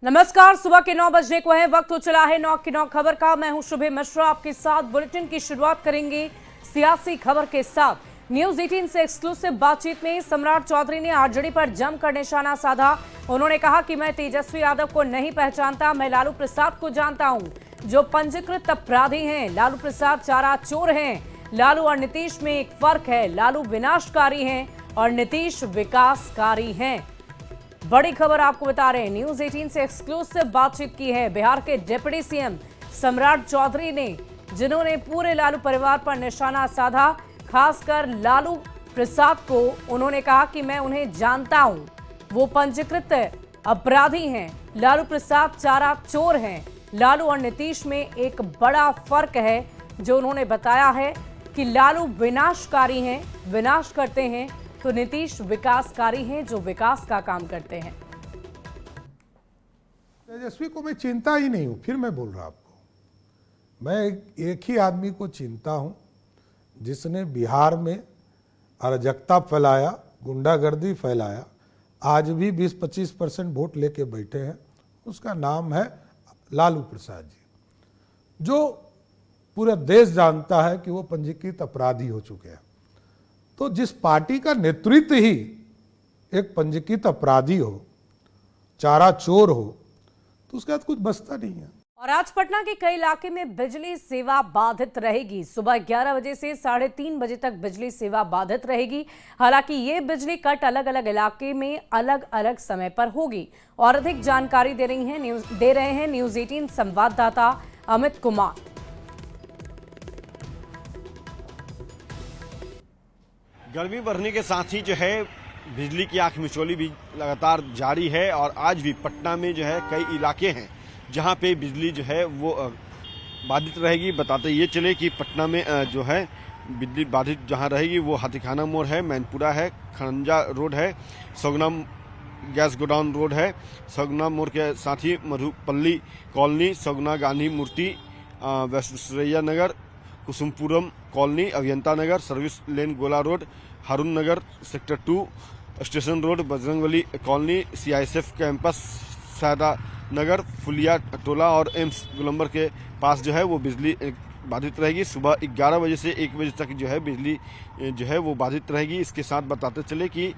नमस्कार, सुबह के 9 बजने को है। वक्त हो चला है 9 की 9 खबर का। मैं हूं शुभे मिश्रा, आपके साथ बुलेटिन की शुरुआत करेंगे सियासी खबर के साथ। न्यूज 18 से एक्सक्लूसिव बातचीत में सम्राट चौधरी ने आरजेडी पर जमकर निशाना साधा। उन्होंने कहा कि मैं तेजस्वी यादव को नहीं पहचानता, मैं लालू प्रसाद को जानता हूं जो पंजीकृत अपराधी हैं। लालू प्रसाद चारा चोर हैं। लालू और नीतीश में एक फर्क है, लालू विनाशकारी हैं और नीतीश विकासकारी हैं। बड़ी खबर आपको बता रहे हैं, न्यूज 18 से एक्सक्लूसिव बातचीत की है बिहार के डिप्टी सीएम सम्राट चौधरी ने, जिन्होंने पूरे लालू परिवार पर निशाना साधा, खासकर लालू प्रसाद को। उन्होंने कहा कि मैं उन्हें जानता हूं, वो पंजीकृत अपराधी हैं। लालू प्रसाद चारा चोर हैं। लालू और नीतीश में एक बड़ा फर्क है, जो उन्होंने बताया है कि लालू विनाशकारी हैं, विनाश करते हैं, तो नीतीश विकासकारी हैं, जो विकास का काम करते हैं। तेजस्वी को मैं चिंता ही नहीं हूं, फिर मैं बोल रहा आपको, मैं एक ही आदमी को चिंता हूं जिसने बिहार में अराजकता फैलाया, गुंडागर्दी फैलाया, आज भी 20-25% वोट लेके बैठे हैं। उसका नाम है लालू प्रसाद जी, जो पूरा देश जानता है कि वो पंजीकृत अपराधी हो चुके हैं। तो जिस पार्टी का नेतृत्व ही एक पंजीकृत अपराधी हो, चारा चोर हो, तो उसके बाद कुछ बचता नहीं है। और आज पटना के कई इलाके में बिजली सेवा बाधित रहेगी। सुबह 11 बजे से 3:30 बजे तक बिजली सेवा बाधित रहेगी। हालांकि ये बिजली कट अलग अलग इलाके में अलग अलग समय पर होगी। और अधिक जानकारी दे रहे हैं न्यूज 18 संवाददाता अमित कुमार। गर्मी बढ़ने के साथ ही जो है बिजली की आंख मिचौली भी लगातार जारी है। और आज भी पटना में जो है कई इलाके हैं जहां पे बिजली जो है वो बाधित रहेगी। बताते ये चले कि पटना में जो है बिजली बाधित जहां रहेगी वो हाथीखाना मोड़ है, मैनपुरा है, खंजा रोड है, सगुना गैस गोडाउन रोड है, सगुना मोड़ के साथ ही Madhupalli colony, Saguna Gandhi Murti, Visvesvaraya Nagar, Kusumpuram colony, Abhiyanta Nagar, service lane Gola road, Haroon Nagar sector 2, station road, Bajrangbali colony, CISF campus, Sada Nagar, फुलिया टोला और एम्स गोलंबर के पास जो है वो बिजली बाधित रहेगी। सुबह 11 बजे से 1 बजे तक जो है बिजली जो है वो बाधित रहेगी। इसके साथ बताते चले कि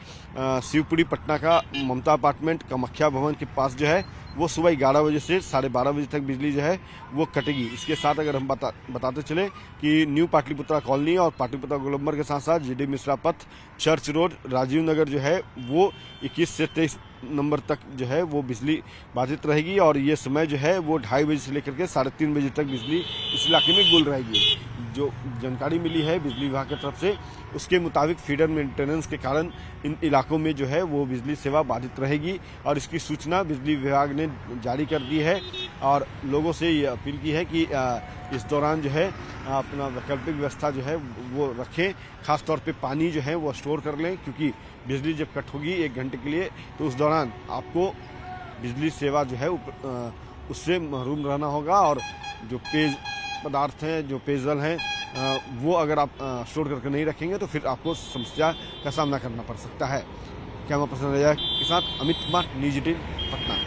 शिवपुरी पटना का ममता अपार्टमेंट कामाख्या भवन के पास जो है वो सुबह 11 बजे से 12:30 बजे तक बिजली जो है वो कटेगी। इसके साथ अगर हम बताते चले कि न्यू पाटलिपुत्रा कॉलोनी और पाटलिपुत्रा गोलंबर के साथ साथ जीडी मिश्रा पथ, चर्च रोड, राजीव नगर जो है वो 21 से 23 नंबर तक जो है वो बिजली बाधित रहेगी। और ये समय जो है वो 2:30 बजे से लेकर के 3:30 बजे तक बिजली इस इलाके में गुल रहेगी। जो जानकारी मिली है बिजली विभाग की तरफ से, उसके मुताबिक फीडर मेंटेनेंस के कारण इन इलाकों में जो है वो बिजली सेवा बाधित रहेगी। और इसकी सूचना बिजली विभाग ने जारी कर दी है और लोगों से ये अपील की है कि इस दौरान जो है अपना वैकल्पिक व्यवस्था जो है वो रखें। खासतौर पे पानी जो है वो स्टोर कर लें, क्योंकि बिजली जब कट होगी 1 घंटे के लिए तो उस दौरान आपको बिजली सेवा जो है उससे महरूम रहना होगा। और जो पेय पदार्थ हैं, जो पेयजल हैं, वो अगर आप स्टोर करके नहीं रखेंगे तो फिर आपको समस्या का सामना करना पड़ सकता है। कैमरा पर्सन रैया के साथ अमित कुमार, न्यूज 18 पटना।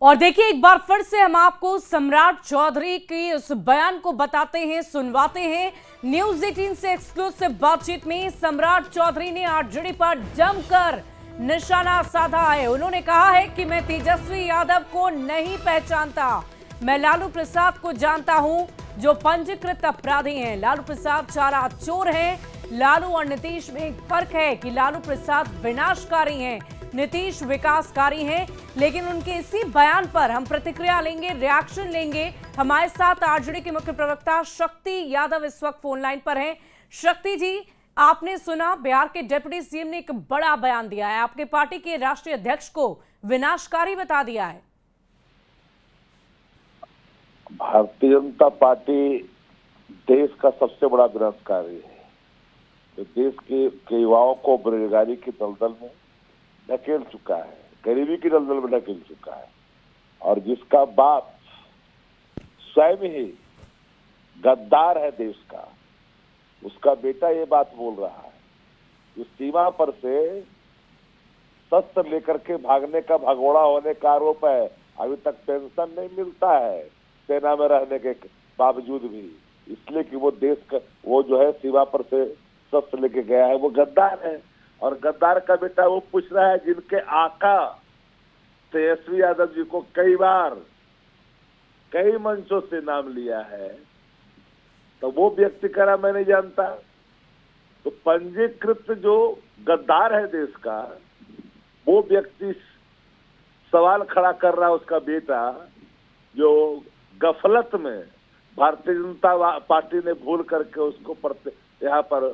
और देखिए, एक बार फिर से हम आपको सम्राट चौधरी की उस बयान को बताते हैं, सुनवाते हैं। न्यूज 18 से एक्सक्लूसिव बातचीत में सम्राट चौधरी ने आरजेडी पर जमकर निशाना साधा है। उन्होंने कहा है कि मैं तेजस्वी यादव को नहीं पहचानता, मैं लालू प्रसाद को जानता हूं जो पंजीकृत अपराधी हैं। लालू प्रसाद चारा चोर हैं। लालू और नीतीश में एक फर्क है कि लालू प्रसाद विनाशकारी हैं, नीतीश विकासकारी हैं। लेकिन उनके इसी बयान पर हम प्रतिक्रिया लेंगे, रिएक्शन लेंगे। हमारे साथ आरजेडी के मुख्य प्रवक्ता शक्ति यादव इस वक्त फोन लाइन पर हैं। शक्ति जी, आपने सुना बिहार के डिप्टी सीएम ने एक बड़ा बयान दिया है, आपके पार्टी के राष्ट्रीय अध्यक्ष को विनाशकारी बता दिया है। भारतीय जनता पार्टी देश का सबसे बड़ा विनाशकारी है, तो देश के युवाओं को बेरोजगारी की दलदल में धकेल चुका है, गरीबी की दलदल में धकेल चुका है। और जिसका बाप स्वयं ही गद्दार है देश का, उसका बेटा ये बात बोल रहा है। उस सीमा पर से शस्त्र लेकर के भागने का भगोड़ा होने का आरोप है। अभी तक पेंशन नहीं मिलता है सेना में रहने के बावजूद भी, इसलिए कि वो देश का वो जो है सीमा पर से शस्त्र लेके गया है, वो गद्दार है। और गद्दार का बेटा वो पूछ रहा है जिनके आका तेजस्वी यादव जी को कई बार कई मंचों से नाम लिया है, तो वो व्यक्ति कह रहा मैं नहीं जानता। तो पंजीकृत जो गद्दार है देश का, वो व्यक्ति सवाल खड़ा कर रहा है उसका बेटा, जो गफलत में भारतीय जनता पार्टी ने भूल करके उसको यहाँ पर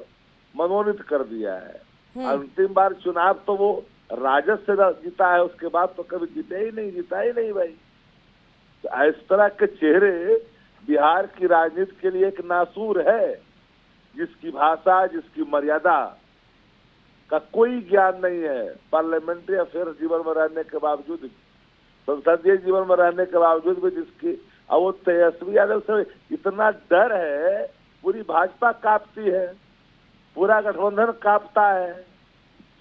मनोनीत कर दिया है। अंतिम बार चुनाव तो वो राजद से जीता है, उसके बाद तो कभी जीता ही नहीं भाई। तो इस तरह के चेहरे बिहार की राजनीति के लिए एक नासूर है, जिसकी भाषा जिसकी मर्यादा का कोई ज्ञान नहीं है। पार्लियामेंट्री अफेयर जीवन में रहने के बावजूद, संसदीय जीवन में रहने के बावजूद भी जिसकी अब वो तेजस्वी यादव से इतना डर है, पूरी भाजपा कांपती है, पूरा गठबंधन कांपता है।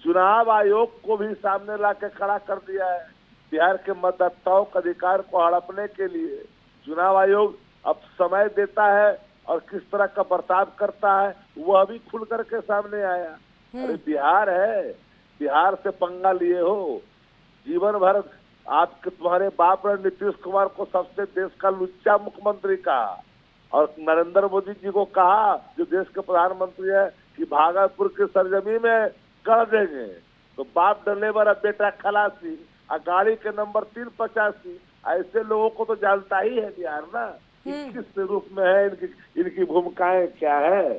चुनाव आयोग को भी सामने लाके खड़ा कर दिया है। बिहार के मतदाताओं के अधिकार को हड़पने के लिए चुनाव आयोग अब समय देता है और किस तरह का बर्ताव करता है वह भी खुल करके सामने आया। अरे बिहार है, बिहार से पंगा लिए हो, जीवन भर आपके तुम्हारे बाप ने नीतीश कुमार को सबसे देश का लुच्चा मुख्यमंत्री कहा और नरेंद्र मोदी जी को कहा, जो देश के प्रधानमंत्री है, कि भागलपुर की सरजमी में कर देंगे। तो बाप ड्राइवर और बेटा खलासी और गाड़ी के नंबर 385, ऐसे लोगों को तो जानता ही है बिहार ना, किस रूप में है, इनकी भूमिकाएं क्या है।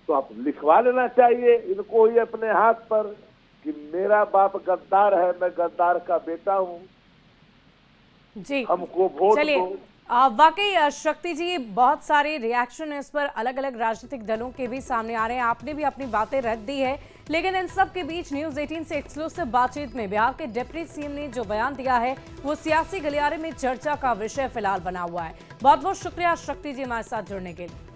तो आप लिखवा लेना चाहिए इनको ही अपने हाथ पर कि मेरा बाप गद्दार है, मैं गद्दार का बेटा हूँ, जी हमको वोट दो। वाकई शक्ति जी, बहुत सारे रिएक्शन इस पर अलग अलग राजनीतिक दलों के भी सामने आ रहे हैं। आपने भी अपनी बातें रख दी है, लेकिन इन सब के बीच न्यूज़ 18 से एक्सक्लूसिव बातचीत में बिहार के डिप्टी सीएम ने जो बयान दिया है वो सियासी गलियारे में चर्चा का विषय फिलहाल बना हुआ है। बहुत बहुत शुक्रिया शक्ति जी हमारे साथ जुड़ने के लिए।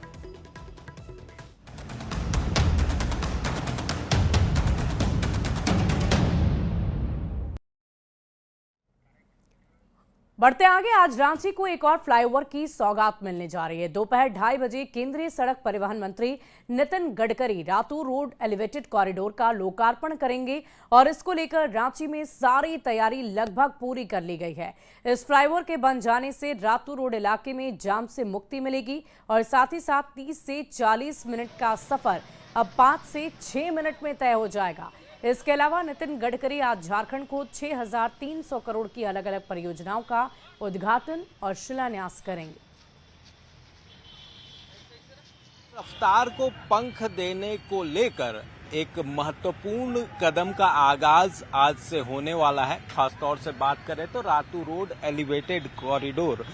बढ़ते आगे, आज रांची को एक और फ्लाईओवर की सौगात मिलने जा रही है। दोपहर 2:30 बजे केंद्रीय सड़क परिवहन मंत्री Nitin Gadkari Ratu road elevated corridor का लोकार्पण करेंगे और इसको लेकर रांची में सारी तैयारी लगभग पूरी कर ली गई है। इस फ्लाईओवर के बन जाने से रातू रोड इलाके में जाम से मुक्ति मिलेगी और साथ ही साथ 30 से 40 मिनट का सफर अब 5 से 6 मिनट में तय हो जाएगा। इसके अलावा नितिन गडकरी आज झारखंड को 6,300 करोड़ की अलग अलग परियोजनाओं का उद्घाटन और शिलान्यास करेंगे। रफ्तार को पंख देने को लेकर एक महत्वपूर्ण कदम का आगाज आज से होने वाला है। खासतौर से बात करें तो रातू रोड एलिवेटेड कॉरिडोर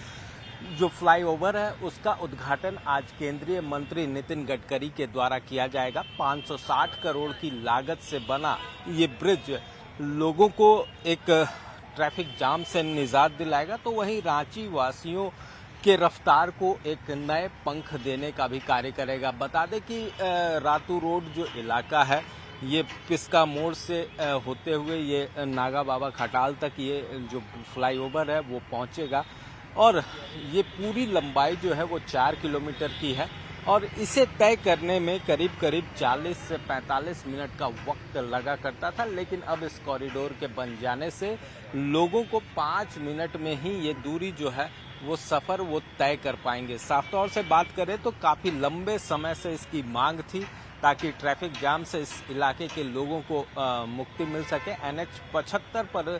जो फ्लाईओवर है उसका उद्घाटन आज केंद्रीय मंत्री नितिन गडकरी के द्वारा किया जाएगा। 560 करोड़ की लागत से बना ये ब्रिज लोगों को एक ट्रैफिक जाम से निजात दिलाएगा, तो वहीं रांची वासियों के रफ्तार को एक नए पंख देने का भी कार्य करेगा। बता दें कि रातू रोड जो इलाका है ये पिस्का मोड़ से होते हुए ये नागा बाबा खटाल तक ये जो फ्लाईओवर है वो पहुंचेगा और ये पूरी लंबाई जो है वो 4 किलोमीटर की है और इसे तय करने में करीब 40 से 45 मिनट का वक्त लगा करता था, लेकिन अब इस कॉरिडोर के बन जाने से लोगों को 5 मिनट में ही ये दूरी जो है वो सफ़र वो तय कर पाएंगे। साफ तौर से बात करें तो काफ़ी लंबे समय से इसकी मांग थी ताकि ट्रैफिक जाम से इस इलाके के लोगों को मुक्ति मिल सके। NH 75 पर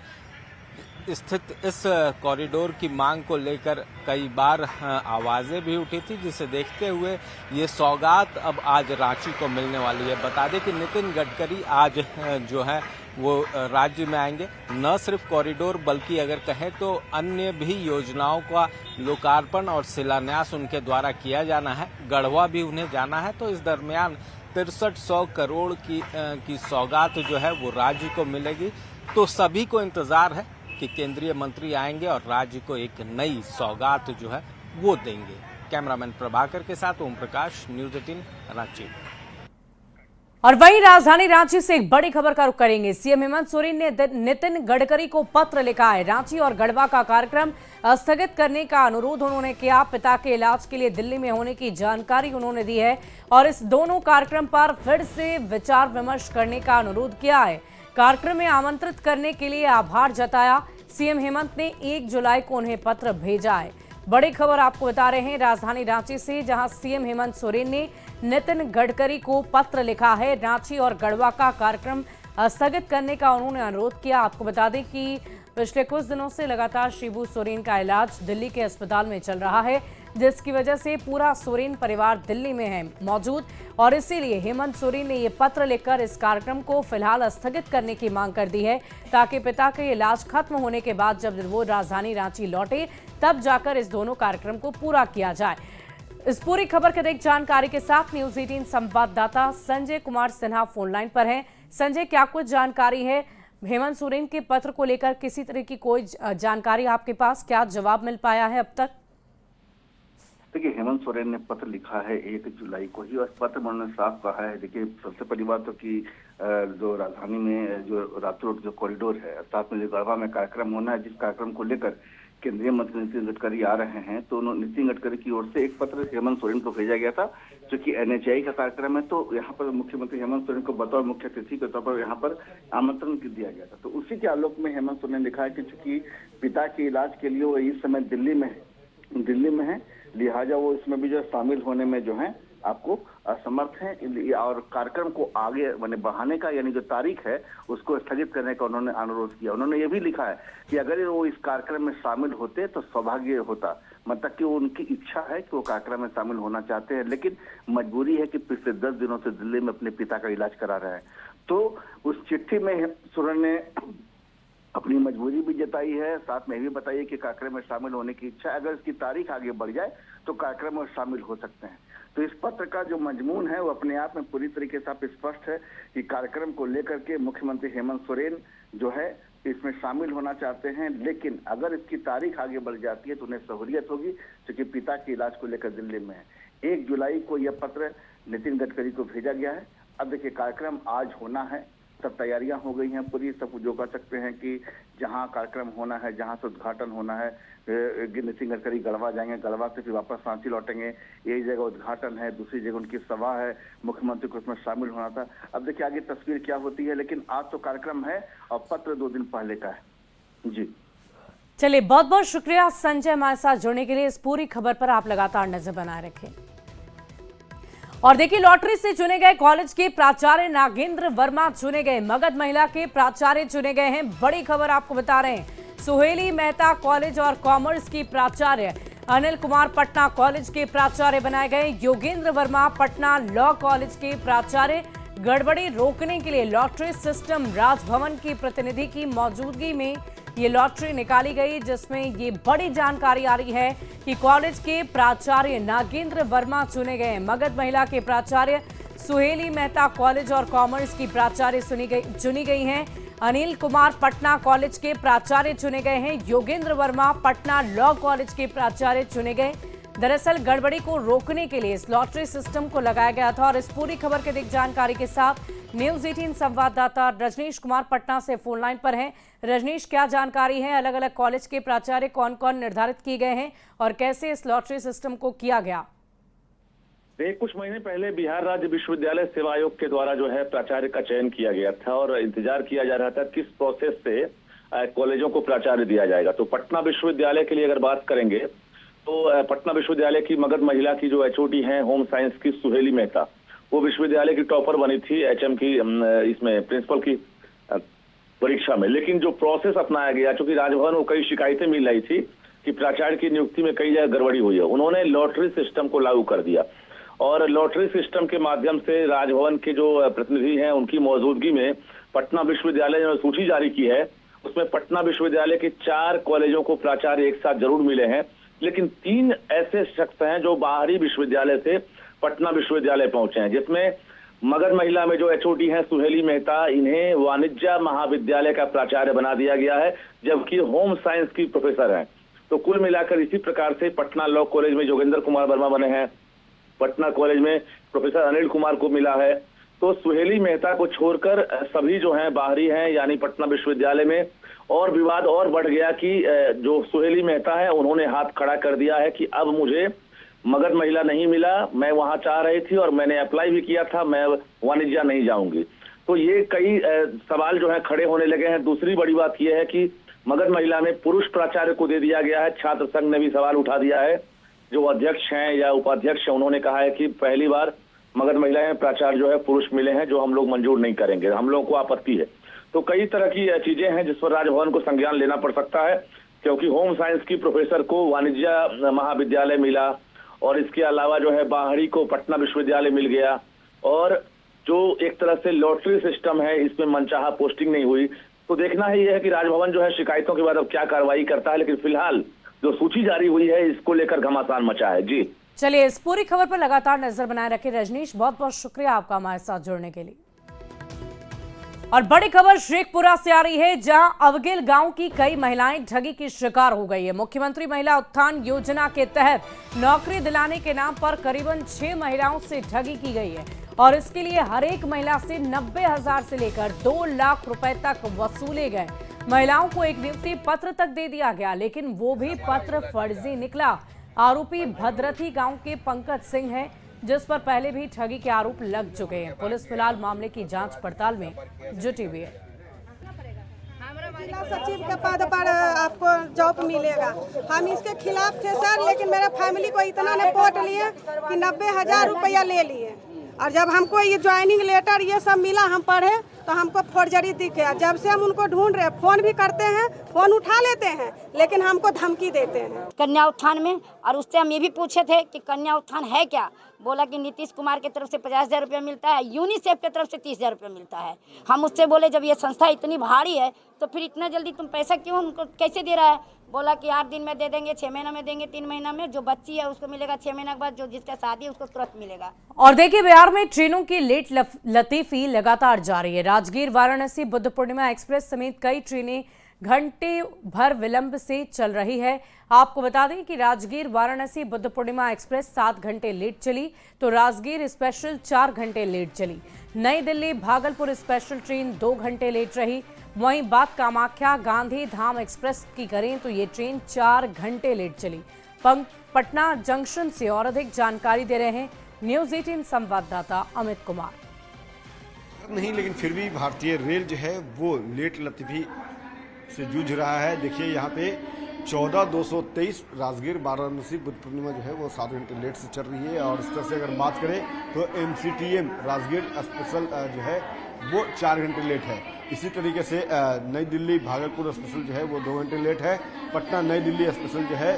स्थित इस कॉरिडोर की मांग को लेकर कई बार आवाजें भी उठी थी, जिसे देखते हुए ये सौगात अब आज रांची को मिलने वाली है। बता दें कि नितिन गडकरी आज जो है वो राज्य में आएंगे। न सिर्फ कॉरिडोर बल्कि अगर कहें तो अन्य भी योजनाओं का लोकार्पण और शिलान्यास उनके द्वारा किया जाना है। गढ़वा भी उन्हें जाना है, तो इस दरमियान 6300 करोड़ की सौगात जो है वो राज्य को मिलेगी। तो सभी को इंतजार है कि केंद्रीय मंत्री आएंगे और राज्य को एक नई सौगात जो है वो देंगे। कैमरामैन प्रभाकर के साथ ओम प्रकाश, न्यूज़ 18 रांची। और वहीं राजधानी रांची से एक बड़ी खबर का रुख करेंगे। सीएम हेमंत सोरेन ने नितिन गडकरी को पत्र लिखा है। रांची और गढ़वा का कार्यक्रम स्थगित करने का अनुरोध उन्होंने किया। पिता के इलाज के लिए दिल्ली में होने की जानकारी उन्होंने दी है और इस दोनों कार्यक्रम पर फिर से विचार विमर्श करने का अनुरोध किया है। कार्यक्रम में आमंत्रित करने के लिए आभार जताया। सीएम हेमंत ने 1 जुलाई को उन्हें पत्र भेजा है। बड़ी खबर आपको बता रहे हैं राजधानी रांची से, जहां सीएम हेमंत सोरेन ने नितिन गडकरी को पत्र लिखा है। रांची और गढ़वा का कार्यक्रम स्थगित करने का उन्होंने अनुरोध किया। आपको बता दें कि पिछले कुछ दिनों से लगातार शिबू सोरेन का इलाज दिल्ली के अस्पताल में चल रहा है, जिसकी वजह से पूरा सोरेन परिवार दिल्ली में है मौजूद और इसीलिए हेमंत सोरेन ने ये पत्र लिखकर इस कार्यक्रम को फिलहाल स्थगित करने की मांग कर दी है, ताकि पिता के इलाज खत्म होने के बाद जब वो राजधानी रांची लौटे तब जाकर इस दोनों कार्यक्रम को पूरा किया जाए। इस पूरी खबर की अधिक जानकारी के साथ न्यूज 18 संवाददाता संजय कुमार सिन्हा फोन लाइन पर हैं। संजय, क्या कुछ जानकारी है हेमंत सोरेन के पत्र को लेकर? किसी तरह की कोई जानकारी आपके पास, क्या जवाब मिल पाया है अब तक? देखिए, हेमंत सोरेन ने पत्र लिखा है 1 जुलाई को ही और पत्र में उन्होंने साफ कहा है। देखिए, सबसे पहली बात तो कि जो राजधानी में जो रातू रोड जो कॉरिडोर है, साथ में जो गढ़वा में कार्यक्रम होना है, जिस कार्यक्रम को लेकर केंद्रीय मंत्री नितिन गडकरी आ रहे हैं, तो नितिन गडकरी की ओर से एक पत्र हेमंत सोरेन को भेजा गया था, जो कि NHAI का कार्यक्रम है। तो यहाँ पर मुख्यमंत्री हेमंत सोरेन को बतौर मुख्य अतिथि के तौर पर यहाँ पर आमंत्रण दिया गया था। तो उसी के आलोक में हेमंत सोरेन ने लिखा है कि चूंकि पिता के इलाज के लिए वो इस समय दिल्ली में है, लिहाजा वो इसमें भी जो शामिल होने में जो है आपको असमर्थ हैं और कार्यक्रम को आगे माने बढ़ाने का यानी जो तारीख है उसको स्थगित करने का उन्होंने अनुरोध किया। उन्होंने ये भी लिखा है कि अगर वो इस कार्यक्रम में शामिल होते तो सौभाग्य होता, मतलब कि उनकी इच्छा है कि वो कार्यक्रम में शामिल होना चाहते हैं, लेकिन मजबूरी है कि पिछले 10 दिनों से दिल्ली में अपने पिता का इलाज करा रहे हैं। तो उस चिट्ठी में सोरेन ने अपनी मजबूरी भी जताई है, साथ में ये भी बताइए कि कार्यक्रम में शामिल होने की इच्छा, अगर इसकी तारीख आगे बढ़ जाए तो कार्यक्रम में शामिल हो सकते हैं। तो इस पत्र का जो मजमून है वो अपने आप में पूरी तरीके से स्पष्ट है कि कार्यक्रम को लेकर के मुख्यमंत्री हेमंत सोरेन जो है इसमें शामिल होना चाहते हैं, लेकिन अगर इसकी तारीख आगे बढ़ जाती है तो उन्हें सहूलियत होगी, क्योंकि पिता के इलाज को लेकर दिल्ली में है। 1 जुलाई को यह पत्र नितिन गडकरी को भेजा गया है। अब देखिए, कार्यक्रम आज होना है, सब तैयारियां हो गई हैं पूरी। सब जो कह सकते हैं कि जहां कार्यक्रम होना है, जहां से उद्घाटन होना है, नितिन गडकरी गढ़वा जाएंगे, गढ़वा से फिर वापस रांची लौटेंगे, एक जगह उद्घाटन है, दूसरी जगह उनकी सभा है, मुख्यमंत्री को उसमें शामिल होना था। अब देखिए आगे तस्वीर क्या होती है, लेकिन आज तो कार्यक्रम है और पत्र 2 दिन पहले का है। जी चलिए, बहुत बहुत शुक्रिया संजय हमारे साथ जुड़ने के लिए। इस पूरी खबर पर आप लगातार नजर बनाए रखें। और देखिए, लॉटरी से चुने गए कॉलेज के प्राचार्य नागेंद्र वर्मा चुने गए, मगध महिला के प्राचार्य चुने गए हैं। बड़ी खबर आपको बता रहे हैं। सुहेली मेहता कॉलेज और कॉमर्स की प्राचार्य, अनिल कुमार पटना कॉलेज के प्राचार्य बनाए गए। योगेंद्र वर्मा पटना लॉ कॉलेज के प्राचार्य। गड़बड़ी रोकने के लिए लॉटरी सिस्टम राजभवन की प्रतिनिधि की मौजूदगी में ये लॉटरी निकाली गई, जिसमें ये बड़ी जानकारी आ रही है कि कॉलेज के प्राचार्य नागेंद्र वर्मा चुने गए। मगध महिला के प्राचार्य सुहेली मेहता कॉलेज और कॉमर्स की प्राचार्य चुनी गई हैं। अनिल कुमार पटना कॉलेज के प्राचार्य चुने गए हैं। योगेंद्र वर्मा पटना लॉ कॉलेज के प्राचार्य चुने गए। दरअसल गड़बड़ी को रोकने के लिए इस लॉटरी सिस्टम को लगाया गया था। और इस पूरी खबर की अधिक जानकारी के साथ न्यूज 18 संवाददाता रजनीश कुमार पटना से फोन लाइन पर हैं। रजनीश, क्या जानकारी है? अलग अलग कॉलेज के प्राचार्य कौन कौन निर्धारित किए गए हैं और कैसे इस लॉटरी सिस्टम को किया गया? कुछ महीने पहले बिहार राज्य विश्वविद्यालय सेवा आयोग के द्वारा जो है प्राचार्य का चयन किया गया था और इंतजार किया जा रहा था किस प्रोसेस से कॉलेजों को प्राचार्य दिया जाएगा। तो पटना विश्वविद्यालय के लिए अगर बात करेंगे तो पटना विश्वविद्यालय की मगध महिला की जो HOD हैं होम साइंस की सुहेली मेहता, वो विश्वविद्यालय की टॉपर बनी थी HM की इसमें प्रिंसिपल की परीक्षा में। लेकिन जो प्रोसेस अपनाया गया, चूंकि राजभवन को कई शिकायतें मिल रही थी कि प्राचार्य की नियुक्ति में कई जगह गड़बड़ी हुई है, उन्होंने लॉटरी सिस्टम को लागू कर दिया और लॉटरी सिस्टम के माध्यम से राजभवन के जो प्रतिनिधि हैं उनकी मौजूदगी में पटना विश्वविद्यालय ने सूची जारी की है, उसमें पटना विश्वविद्यालय के 4 कॉलेजों को प्राचार्य एक साथ जरूर मिले हैं, लेकिन 3 ऐसे शख्स हैं जो बाहरी विश्वविद्यालय से पटना विश्वविद्यालय पहुंचे हैं, जिसमें मगध महिला में जो HOD हैं सुहेली मेहता, इन्हें वाणिज्य महाविद्यालय का प्राचार्य बना दिया गया है, जबकि होम साइंस की प्रोफेसर हैं। तो कुल मिलाकर इसी प्रकार से पटना लॉ कॉलेज में योगेंद्र कुमार वर्मा बने हैं, पटना कॉलेज में प्रोफेसर अनिल कुमार को मिला है, तो सुहेली मेहता को छोड़कर सभी जो हैं बाहरी हैं, यानी पटना विश्वविद्यालय में। और विवाद और बढ़ गया कि जो सुहेली मेहता है उन्होंने हाथ खड़ा कर दिया है कि अब मुझे मगध महिला नहीं मिला, मैं वहां चाह रही थी और मैंने अप्लाई भी किया था, मैं वाणिज्य नहीं जाऊंगी। तो ये कई सवाल जो है खड़े होने लगे हैं। दूसरी बड़ी बात यह है कि मगध महिला में पुरुष प्राचार्य को दे दिया गया है। छात्र संघ ने भी सवाल उठा दिया है, जो अध्यक्ष हैं या उपाध्यक्ष हैं, उन्होंने कहा है कि पहली बार मगध महिला में प्राचार्य जो है पुरुष मिले हैं, जो हम लोग मंजूर नहीं करेंगे, हम लोगों को आपत्ति है। तो कई तरह की चीजें हैं जिस पर राजभवन को संज्ञान लेना पड़ सकता है, क्योंकि होम साइंस की प्रोफेसर को वाणिज्य महाविद्यालय मिला और इसके अलावा जो है बाहरी को पटना विश्वविद्यालय मिल गया, और जो एक तरह से लॉटरी सिस्टम है इसमें मनचाहा पोस्टिंग नहीं हुई। तो देखना ही यह है कि राजभवन जो है शिकायतों के बाद अब क्या कार्रवाई करता है, लेकिन फिलहाल जो सूची जारी हुई है इसको लेकर घमासान मचा है। जी चलिए, इस पूरी खबर पर लगातार नजर बनाए रखें। रजनीश, बहुत बहुत शुक्रिया आपका हमारे साथ जुड़ने के लिए। और बड़ी खबर शेखपुरा से आ रही है, जहां अवगिल गांव की कई महिलाएं ठगी की शिकार हो गई है। मुख्यमंत्री महिला उत्थान योजना के तहत नौकरी दिलाने के नाम पर करीबन 6 महिलाओं से ठगी की गई है और इसके लिए हर एक महिला से 90,000 से लेकर 2 लाख रुपए तक वसूले गए। महिलाओं को एक नियुक्ति पत्र तक दे दिया गया, लेकिन वो भी पत्र फर्जी निकला। आरोपी भद्रथी गांव के पंकज सिंह है, जिस पर पहले भी ठगी के आरोप लग चुके हैं। पुलिस फिलहाल मामले की जांच पड़ताल में जुटी हुई है। जिला सचिव के पद पर आपको जॉब मिलेगा, हम इसके खिलाफ थे सर, लेकिन मेरे फैमिली को इतना ने पोट लिए कि 90,000 रुपया ले लिए। और जब हमको ये ज्वाइनिंग लेटर ये सब मिला, हम पढ़े तो हमको फोर्जरी दिखे। जब से हम उनको ढूंढ रहे, फोन भी करते हैं, फोन उठा लेते हैं, लेकिन हमको धमकी देते हैं। कन्या उत्थान में, और उससे हम ये भी पूछे थे कि कन्या उत्थान है क्या। बोला कि नीतीश कुमार की तरफ से 50,000 रुपया मिलता है, यूनिसेफ की तरफ से 30,000 रुपया मिलता है। हम उससे बोले जब ये संस्था इतनी भारी है तो फिर इतना जल्दी तुम पैसा क्यों हमको कैसे दे रहा है। बोला कि 8 दिन में दे देंगे, 6 महीना में देंगे, 3 महीना में। जो बच्ची है उसको मिलेगा 6 महीना के बाद, जो जिसका शादी है उसको तुरंत मिलेगा। और देखिए, बिहार में ट्रेनों की लेट लतीफी लगातार जारी है। राजगीर वाराणसी बुद्ध पूर्णिमा एक्सप्रेस समेत कई ट्रेनें घंटे भर विलंब से चल रही है। आपको बता दें कि राजगीर वाराणसी बुद्ध पूर्णिमा एक्सप्रेस 7 घंटे लेट चली, तो राजगीर स्पेशल 4 घंटे लेट चली। नई दिल्ली भागलपुर स्पेशल ट्रेन 2 घंटे लेट रही। वहीं बात कामाख्या गांधी धाम एक्सप्रेस की करें तो ये ट्रेन 4 घंटे लेट चली। पटना जंक्शन से और अधिक जानकारी दे रहे हैं न्यूज़ 18 संवाददाता अमित कुमार। नहीं, लेकिन फिर भी भारतीय रेल जो है वो लेट लतीफी से जूझ रहा है। देखिए यहाँ पे 14,223 राजगीर वाराणसी बुद्ध पूर्णिमा जो है वो 7 घंटे लेट से चल रही है। और इस तरह से अगर बात करें तो MCTM राजगीर स्पेशल जो है वो 4 घंटे लेट है। इसी तरीके से नई दिल्ली भागलपुर स्पेशल जो है वो 2 घंटे लेट है। पटना नई दिल्ली स्पेशल जो है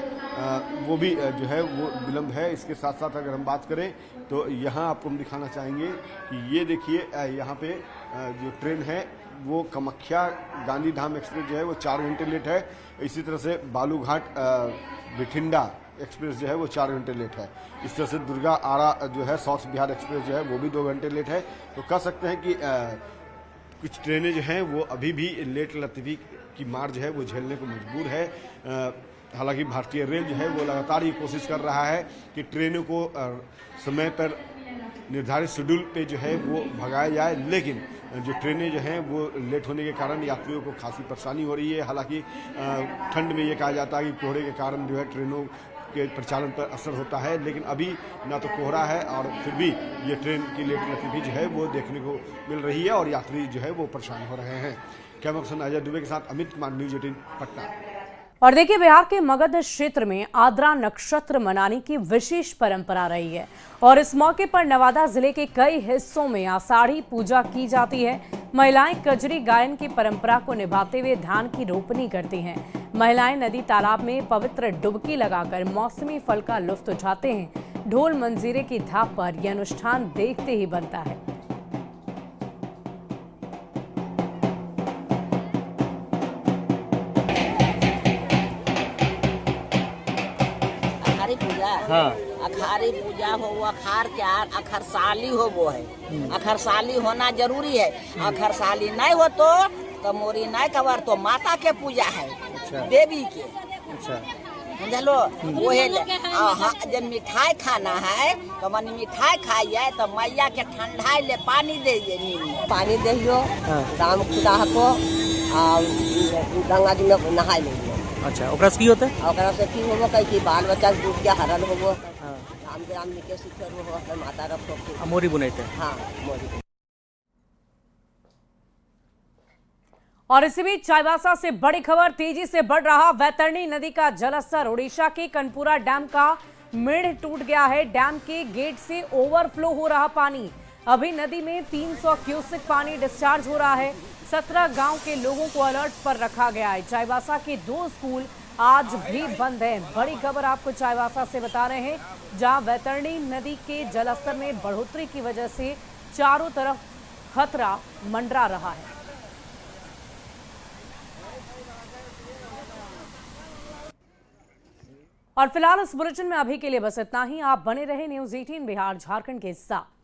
वो भी जो है वो विलंब है। इसके साथ साथ अगर हम बात करें तो यहाँ आपको हम दिखाना चाहेंगे कि ये देखिए यहाँ पे जो ट्रेन है वो कामाख्या गांधी धाम एक्सप्रेस जो है वो 4 घंटे लेट है। इसी तरह से बालूघाट बिठिंडा एक्सप्रेस जो है वो 4 घंटे लेट है। इस तरह से दुर्गा आरा जो है साउथ बिहार एक्सप्रेस जो है वो भी 2 घंटे लेट है। तो कह सकते हैं कि कुछ ट्रेनें जो हैं वो अभी भी लेट लतीफी की मार जो है वो झेलने को मजबूर है। हालांकि भारतीय रेल जो है वो लगातार ये कोशिश कर रहा है कि ट्रेनों को समय पर निर्धारित शेड्यूल पे जो है वो भगाया जाए, लेकिन जो ट्रेनें जो हैं वो लेट होने के कारण यात्रियों को खासी परेशानी हो रही है। हालांकि ठंड में ये कहा जाता है कि कोहरे के कारण जो है ट्रेनों के परिचालन पर असर होता है, लेकिन अभी ना तो कोहरा है और फिर भी ये ट्रेन की लेट लतीफी जो है वो देखने को मिल रही है और यात्री जो है वो परेशान हो रहे हैं। कैमरा पर्सन अजय दुबे के साथ अमित कुमार, न्यूज़ 18 पटना। और देखिए, बिहार के मगध क्षेत्र में आद्रा नक्षत्र मनाने की विशेष परंपरा रही है और इस मौके पर नवादा जिले के कई हिस्सों में आषाढ़ी पूजा की जाती है। महिलाएं कजरी गायन की परंपरा को निभाते हुए धान की रोपनी करती हैं। महिलाएं नदी तालाब में पवित्र डुबकी लगाकर मौसमी फल का लुत्फ उठाते हैं। ढोल मंजीरे की थाप पर यह अनुष्ठान देखते ही बनता है। अखारी पूजा हो, वो अखार क्या अखरसाली हो, वो है अखरसाली होना जरूरी है। अखरसाली नहीं हो तो मोरी नहीं कवर तो माता के पूजा है। अच्छा। देवी के। अच्छा। समझलो वही जब मिठाई खाना है तो मनी मिठाई खाइए तो मैया के ठंडाई ले पानी दे पानी दियो राम खुदा को गंगा जी में नहाय ले। अच्छा ओकरा से की होते? ओकरा से की होबो कहीं कि बाल बच्चा डूब के हरल होबो राम के राम निके सिखर हो माता रखो मोरी बुनैते। हाँ मोरी। और इसी बीच चाईबासा से बड़ी खबर, तेजी से बढ़ रहा वैतरणी नदी का जलस्तर। ओडिशा के कनपुरा डैम का मेढ़ टूट गया है। डैम के गेट से ओवरफ्लो हो रहा पानी। अभी नदी में 300 क्यूसेक पानी डिस्चार्ज हो रहा है। 17 गांव के लोगों को अलर्ट पर रखा गया है। चाईबासा के 2 स्कूल आज भी बंद हैं। बड़ी खबर आपको चाईबासा से बता रहे हैं, जहां वैतरणी नदी के जलस्तर में बढ़ोतरी की वजह से चारों तरफ खतरा मंडरा रहा है। और फिलहाल इस बुलेटिन में अभी के लिए बस इतना ही। आप बने रहे न्यूज़ 18 बिहार झारखंड के साथ।